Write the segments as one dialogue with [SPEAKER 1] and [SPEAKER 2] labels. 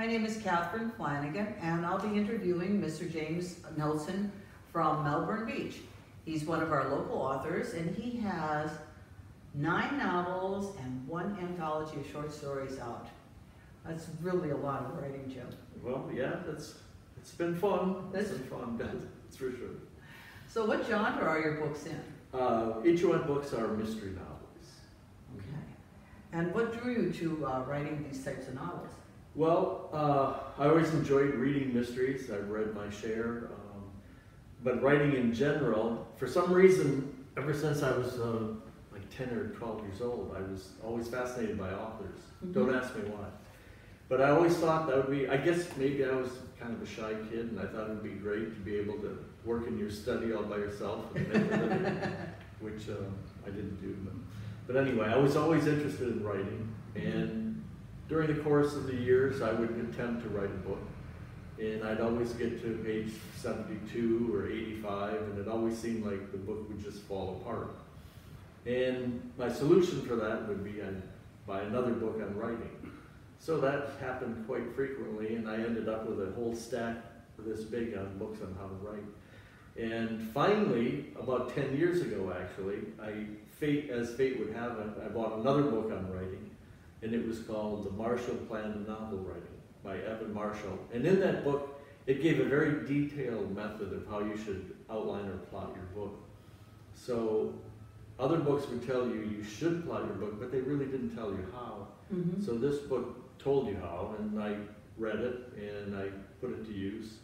[SPEAKER 1] name is Kathryn Flanagan, and I'll be interviewing Mr. James Nelson from Melbourne Beach. He's one of our local authors, and he has 9 novels and 1 anthology of short stories out. That's really a lot of writing, Jim.
[SPEAKER 2] Well, yeah, it's been fun. It's been fun, that's for sure.
[SPEAKER 1] So what genre are your books in?
[SPEAKER 2] HON books are mystery novels.
[SPEAKER 1] Okay. And what drew you to writing these types of novels?
[SPEAKER 2] Well, I always enjoyed reading mysteries. I've read my share. But writing in general, for some reason, ever since I was like 10 or 12 years old, I was always fascinated by authors. Mm-hmm. Don't ask me why. But I always thought that would be, I guess maybe I was kind of a shy kid, and I thought it would be great to be able to work in your study all by yourself and make a living, which I didn't do. But anyway, I was always interested in writing, and during the course of the years, I would attempt to write a book, and I'd always get to page 72 or 85, and it always seemed like the book would just fall apart. And my solution for that would be I'd buy another book on writing. So that happened quite frequently, and I ended up with a whole stack this big on books on how to write. And finally, about 10 years ago actually, as fate would have it, I bought another book on writing, and it was called The Marshall Plan of Novel Writing by Evan Marshall. And in that book, it gave a very detailed method of how you should outline or plot your book. So other books would tell you you should plot your book, but they really didn't tell you how. Mm-hmm. So this book told you how, and I read it, and I put it to use,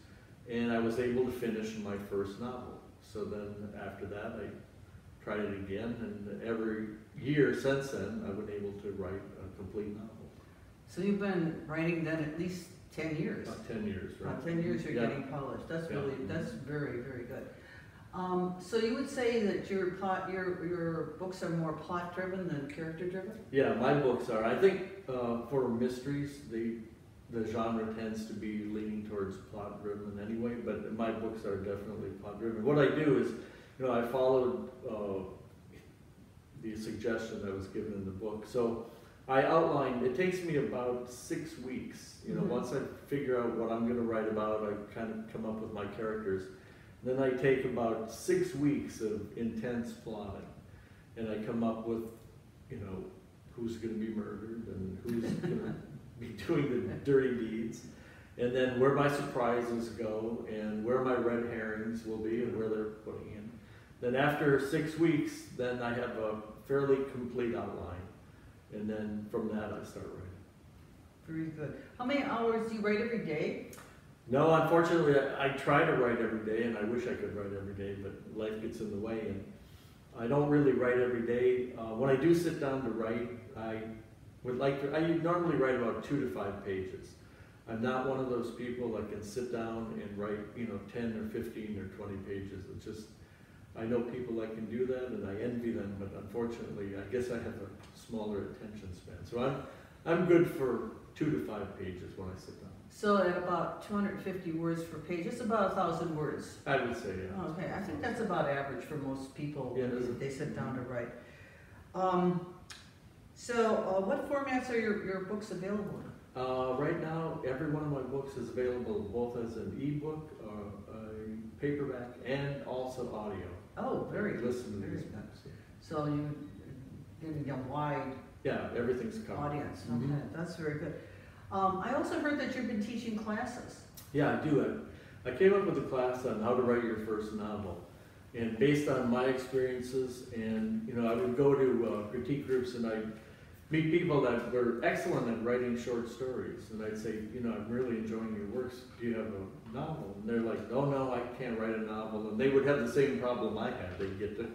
[SPEAKER 2] and I was able to finish my first novel. So then after that, I tried it again, and every year since then, I've been able to write a complete novel.
[SPEAKER 1] So you've been writing then at least 10 years?
[SPEAKER 2] About 10 years, right?
[SPEAKER 1] About 10 years you're getting published. That's really, that's very, very good. So you would say that your books are more plot driven than character driven? Yeah,
[SPEAKER 2] my books are. I think for mysteries, the genre tends to be leaning towards plot driven anyway, but my books are definitely plot driven. What I do is, I followed the suggestion that was given in the book. So I outlined, it takes me about 6 weeks. Mm-hmm. Once I figure out what I'm going to write about, I kind of come up with my characters. Then I take about 6 weeks of intense plotting, and I come up with, who's going to be murdered and who's going to be doing the dirty deeds, and then where my surprises go, and where my red herrings will be, and where they're putting in. Then after 6 weeks, then I have a fairly complete outline, and then from that I start writing.
[SPEAKER 1] Very good. How many hours do you write every day?
[SPEAKER 2] No, unfortunately, I try to write every day, and I wish I could write every day, but life gets in the way, and I don't really write every day. When I do sit down to write, I normally write about 2 to 5 pages. I'm not one of those people that can sit down and write, 10 or 15 or 20 pages. It's just, I know people that can do that, and I envy them, but unfortunately, I guess I have a smaller attention span. So I'm good for 2 to 5 pages when I sit down.
[SPEAKER 1] So at about 250 words per page, it's about 1,000 words.
[SPEAKER 2] I would say, yeah.
[SPEAKER 1] Okay, I think that's about average for most people if they sit down to write. What formats are your books available in?
[SPEAKER 2] Right now, every one of my books is available both as an ebook, a paperback, and also audio.
[SPEAKER 1] Oh, very good.
[SPEAKER 2] Listen to these books.
[SPEAKER 1] So you're getting a wide
[SPEAKER 2] everything's covered.
[SPEAKER 1] Audience. Okay, that's very good. I also heard that you've been teaching classes.
[SPEAKER 2] Yeah, I do. I came up with a class on how to write your first novel. And based on my experiences, and I would go to critique groups, and I'd meet people that were excellent at writing short stories. And I'd say, I'm really enjoying your works. Do you have a novel? And they're like, oh no, I can't write a novel. And they would have the same problem I had. They'd get to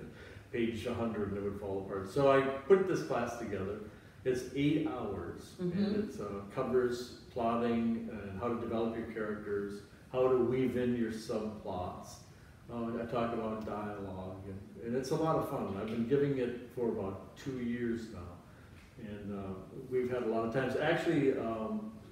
[SPEAKER 2] page 100 and it would fall apart. So I put this class together. It's 8 hours, and it covers plotting and how to develop your characters, how to weave in your subplots. I talk about dialogue, and it's a lot of fun. I've been giving it for about 2 years now, and we've had a lot of times. Actually,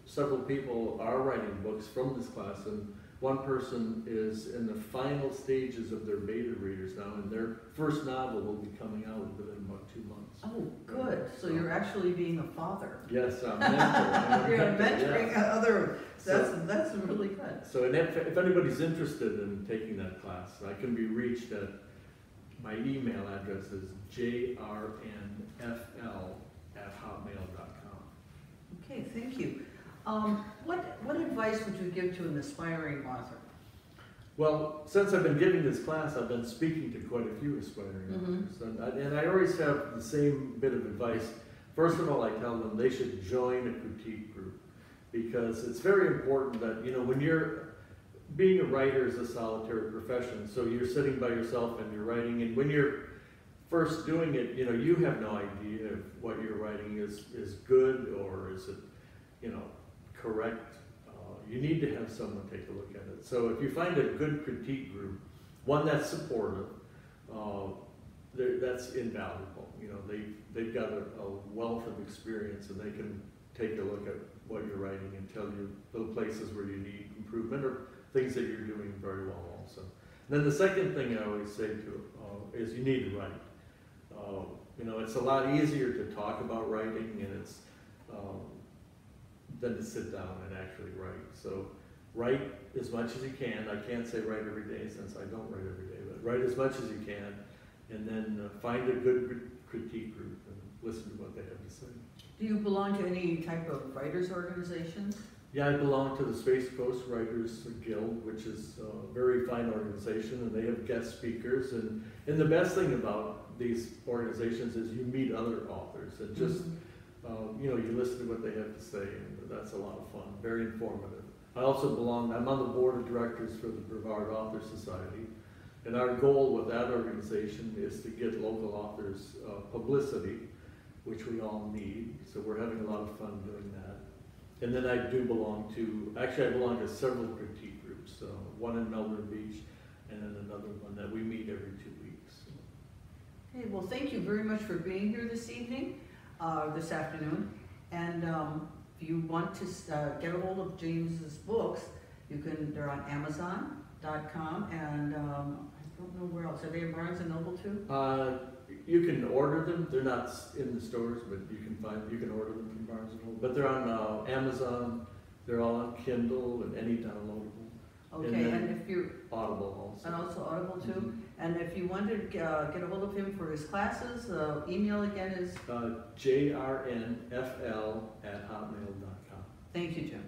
[SPEAKER 2] several people are writing books from this class, and one person is in the final stages of their beta readers now, and their first novel will be coming out within about 2 months.
[SPEAKER 1] Oh, good. So you're actually being a father.
[SPEAKER 2] Yes, I'm mentoring.
[SPEAKER 1] You're mentoring
[SPEAKER 2] yes.
[SPEAKER 1] other. That's really good.
[SPEAKER 2] So and if anybody's interested in taking that class, I can be reached at, my email address is jrnfl@hotmail.com.
[SPEAKER 1] Okay, thank you. What advice would you give to an aspiring author?
[SPEAKER 2] Well, since I've been giving this class, I've been speaking to quite a few aspiring authors, and I always have the same bit of advice. First of all, I tell them they should join a critique group, because it's very important that, you know, when being a writer is a solitary profession, so you're sitting by yourself and you're writing, and when you're first doing it, you know, you have no idea if what you're writing is good or is it, you know, correct. You need to have someone take a look at it. So if you find a good critique group, one that's supportive, that's invaluable. You know, they've got a wealth of experience, and they can take a look at what you're writing and tell you little places where you need improvement or things that you're doing very well also. And then the second thing I always say is you need to write. You know, it's a lot easier to talk about writing, and it's than to sit down and actually write. So write as much as you can. I can't say write every day since I don't write every day, but write as much as you can, and then find a good critique group and listen to what they have to say.
[SPEAKER 1] Do you belong to any type of writers organization?
[SPEAKER 2] Yeah, I belong to the Space Coast Writers Guild, which is a very fine organization, and they have guest speakers. And the best thing about these organizations is you meet other authors, and just you know, you listen to what they have to say, and that's a lot of fun, very informative. I also I'm on the board of directors for the Brevard Author Society, and our goal with that organization is to get local authors publicity, which we all need, so we're having a lot of fun doing that. And then I belong to several critique groups, one in Melbourne Beach, and then another one that we meet every 2 weeks.
[SPEAKER 1] Okay, well, thank you very much for being here this evening. This afternoon, and if you want to get a hold of James's books, they're on Amazon.com, and I don't know where else. Are they in Barnes and Noble too?
[SPEAKER 2] You can order them. They're not in the stores, but you can order them from Barnes and Noble. But they're on Amazon. They're all on Kindle and any downloadable.
[SPEAKER 1] Okay, and if you're
[SPEAKER 2] Audible also.
[SPEAKER 1] And also Audible too. And if you want to get a hold of him for his classes, email again is
[SPEAKER 2] jrnfl@hotmail.com.
[SPEAKER 1] Thank you, Jim.